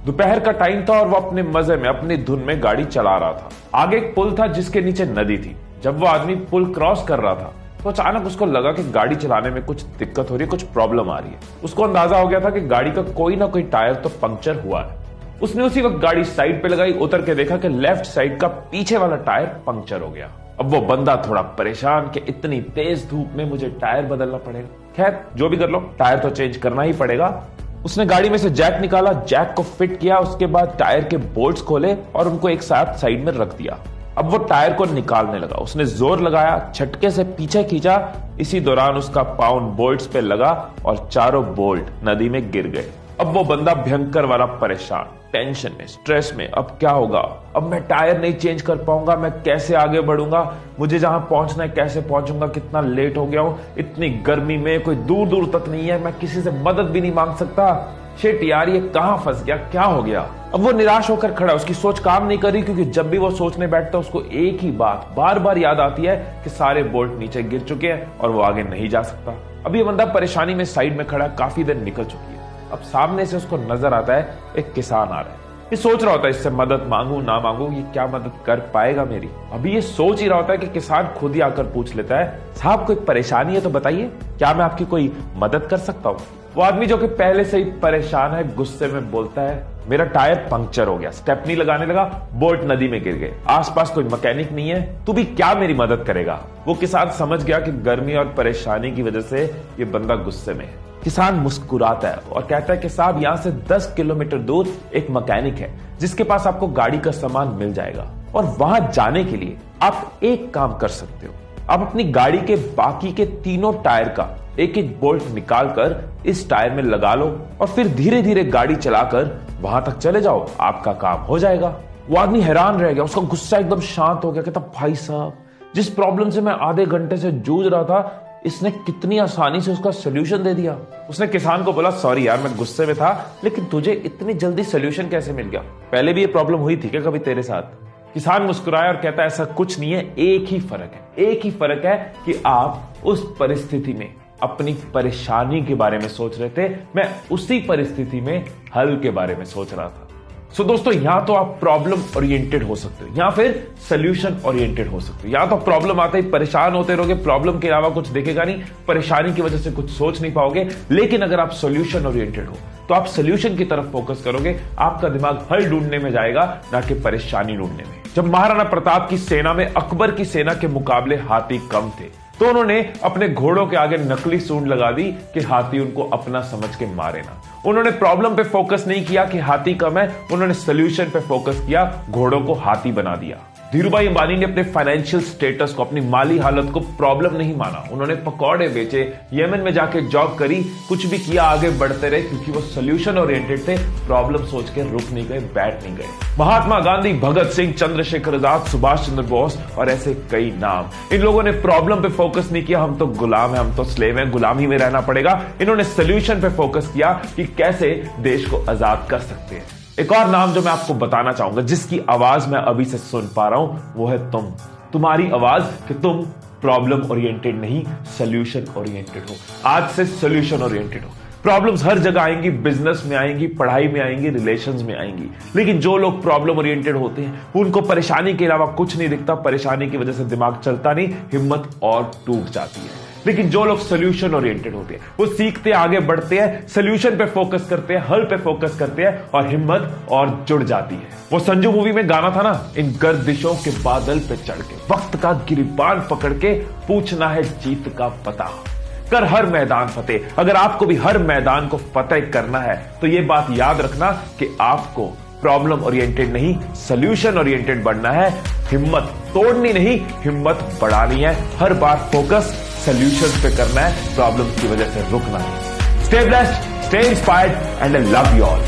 दोपहर का टाइम था और वो अपने मजे में अपनी धुन में गाड़ी चला रहा था। आगे एक पुल था जिसके नीचे नदी थी। जब वो आदमी पुल क्रॉस कर रहा था तो अचानक उसको लगा कि गाड़ी चलाने में कुछ दिक्कत हो रही है, कुछ प्रॉब्लम आ रही है। उसको अंदाजा हो गया था कि गाड़ी का कोई ना कोई टायर तो पंक्चर हुआ है। उसने उसी वक्त गाड़ी साइड पे लगाई, उतर के देखा कि लेफ्ट साइड का पीछे वाला टायर पंक्चर हो गया। अब वो बंदा थोड़ा परेशान कि इतनी तेज धूप में मुझे टायर बदलना पड़ेगा। खैर जो भी कर लो, टायर तो चेंज करना ही पड़ेगा। उसने गाड़ी में से जैक निकाला, जैक को फिट किया, उसके बाद टायर के बोल्ट्स खोले और उनको एक साथ साइड में रख दिया। अब वो टायर को निकालने लगा। उसने जोर लगाया, झटके से पीछे खींचा। इसी दौरान उसका पाँव बोल्ट्स पे लगा और चारों बोल्ट नदी में गिर गए। अब वो बंदा भयंकर वाला परेशान, टेंशन में, स्ट्रेस में। अब क्या होगा? अब मैं टायर नहीं चेंज कर पाऊंगा, मैं कैसे आगे बढ़ूंगा, मुझे जहां पहुंचना है कैसे पहुंचूंगा, कितना लेट हो गया हूं, इतनी गर्मी में कोई दूर दूर तक नहीं है, मैं किसी से मदद भी नहीं मांग सकता। शिट यार, ये कहां फंस गया, क्या हो गया? अब वो निराश होकर खड़ा, उसकी सोच काम नहीं कर रही, क्योंकि जब भी वो सोचने बैठता है उसको एक ही बात बार बार याद आती है कि सारे बोल्ट नीचे गिर चुके हैं और वो आगे नहीं जा सकता। अब ये बंदा परेशानी में साइड में खड़ा, काफी देर निकल चुकी है। अब सामने से उसको नजर आता है एक किसान आ रहा है। ये सोच रहा होता है इससे मदद मांगू ना मांगू, ये क्या मदद कर पाएगा मेरी। अभी ये सोच ही रहा होता है कि किसान खुद ही आकर पूछ लेता है, साहब कोई परेशानी है तो बताइए, क्या मैं आपकी कोई मदद कर सकता हूँ? वो आदमी जो कि पहले से ही परेशान है, गुस्से में बोलता है, मेरा टायर पंक्चर हो गया, स्टेपनी लगाने लगा, बोल्ट नदी में गिर गए, आसपास कोई मैकेनिक नहीं है, तू भी क्या मेरी मदद करेगा? वो किसान समझ गया कि गर्मी और परेशानी की वजह से ये बंदा गुस्से में है। किसान मुस्कुराता है और कहता है कि साहब यहाँ से 10 किलोमीटर दूर एक मैकेनिक है जिसके पास आपको गाड़ी का सामान मिल जाएगा, और वहां जाने के लिए आप एक काम कर सकते हो, आप अपनी गाड़ी के बाकी के तीनों टायर का एक एक बोल्ट निकालकर इस टायर में लगा लो और फिर धीरे धीरे गाड़ी चलाकर वहां तक चले जाओ, आपका काम हो जाएगा। वो आदमी हैरान रह गया, उसका गुस्सा एकदम शांत हो गया। कहता, भाई साहब, जिस प्रॉब्लम से मैं आधे घंटे से जूझ रहा था, इसने कितनी आसानी से उसका सोल्यूशन दे दिया। उसने किसान को बोला, सॉरी यार, मैं गुस्से में था, लेकिन तुझे इतनी जल्दी सोल्यूशन कैसे मिल गया? पहले भी ये प्रॉब्लम हुई थी क्या कभी तेरे साथ? किसान मुस्कुराया और कहता है, ऐसा कुछ नहीं है, एक ही फर्क है, एक ही फर्क है कि आप उस परिस्थिति में अपनी परेशानी के बारे में सोच रहे थे, मैं उसी परिस्थिति में हल के बारे में सोच रहा था। सो दोस्तों, यहां तो आप प्रॉब्लम ओरिएंटेड हो सकते हो या फिर सोल्यूशन ओरिएंटेड हो सकते हो। या तो प्रॉब्लम आते ही परेशान होते रहोगे, प्रॉब्लम के अलावा कुछ देखेगा नहीं, परेशानी की वजह से कुछ सोच नहीं पाओगे। लेकिन अगर आप सोल्यूशन ओरिएंटेड हो तो आप सोल्यूशन की तरफ फोकस करोगे, आपका दिमाग हल ढूंढने में जाएगा, ना कि परेशानी ढूंढने में। जब महाराणा प्रताप की सेना में अकबर की सेना के मुकाबले हाथी कम थे, तो उन्होंने अपने घोड़ों के आगे नकली सूंड लगा दी कि हाथी उनको अपना समझ के मारे ना। उन्होंने प्रॉब्लम पे फोकस नहीं किया कि हाथी कम है, उन्होंने सोल्यूशन पे फोकस किया, घोड़ों को हाथी बना दिया। धीरूभाई अंबानी ने अपने फाइनेंशियल स्टेटस को, अपनी माली हालत को प्रॉब्लम नहीं माना। उन्होंने पकौड़े बेचे, यमन में जाके जॉब करी, कुछ भी किया, आगे बढ़ते रहे, क्योंकि वो सोल्यूशन ओरिएंटेड थे, प्रॉब्लम सोच के रुक नहीं गए, बैठ नहीं गए। महात्मा गांधी, भगत सिंह, चंद्रशेखर आजाद, सुभाष चंद्र बोस और ऐसे कई नाम, इन लोगों ने प्रॉब्लम पे फोकस नहीं किया, हम तो गुलाम हैं, हम तो स्लेव हैं, गुलामी में रहना पड़ेगा। इन्होंने सोल्यूशन पे फोकस किया कि कैसे देश को आजाद कर सकते हैं। एक और नाम जो मैं आपको बताना चाहूंगा, जिसकी आवाज मैं अभी से सुन पा रहा हूं, वो है तुम। तुम्हारी आवाज कि तुम प्रॉब्लम ओरिएंटेड नहीं, सोल्यूशन ओरिएंटेड हो। आज से सोल्यूशन ओरिएंटेड हो। प्रॉब्लम्स हर जगह आएंगी, बिजनेस में आएंगी, पढ़ाई में आएंगी, रिलेशंस में आएंगी, लेकिन जो लोग प्रॉब्लम ओरिएंटेड होते हैं उनको परेशानी के अलावा कुछ नहीं दिखता, परेशानी की वजह से दिमाग चलता नहीं, हिम्मत और टूट जाती है। लेकिन जो लोग सोल्यूशन ओरिएंटेड होते हैं, वो सीखते हैं, आगे बढ़ते हैं, सोल्यूशन पे फोकस करते हैं, हल पे फोकस करते हैं, और हिम्मत और जुड़ जाती है। वो संजू मूवी में गाना था ना, इन गर्दिशों के बादल पे चढ़ के, वक्त का गिरिबान पकड़ के, पूछना है जीत का पता, कर हर मैदान फतेह। अगर आपको भी हर मैदान को फतेह करना है तो ये बात याद रखना कि आपको प्रॉब्लम ओरिएंटेड नहीं, सोल्यूशन ओरिएंटेड बनना है। हिम्मत तोड़नी नहीं, हिम्मत बढ़ानी है। हर बार फोकस सोल्यूशंस पे करना है, प्रॉब्लम्स की वजह से रुकना है। Stay blessed, stay inspired and I love you all.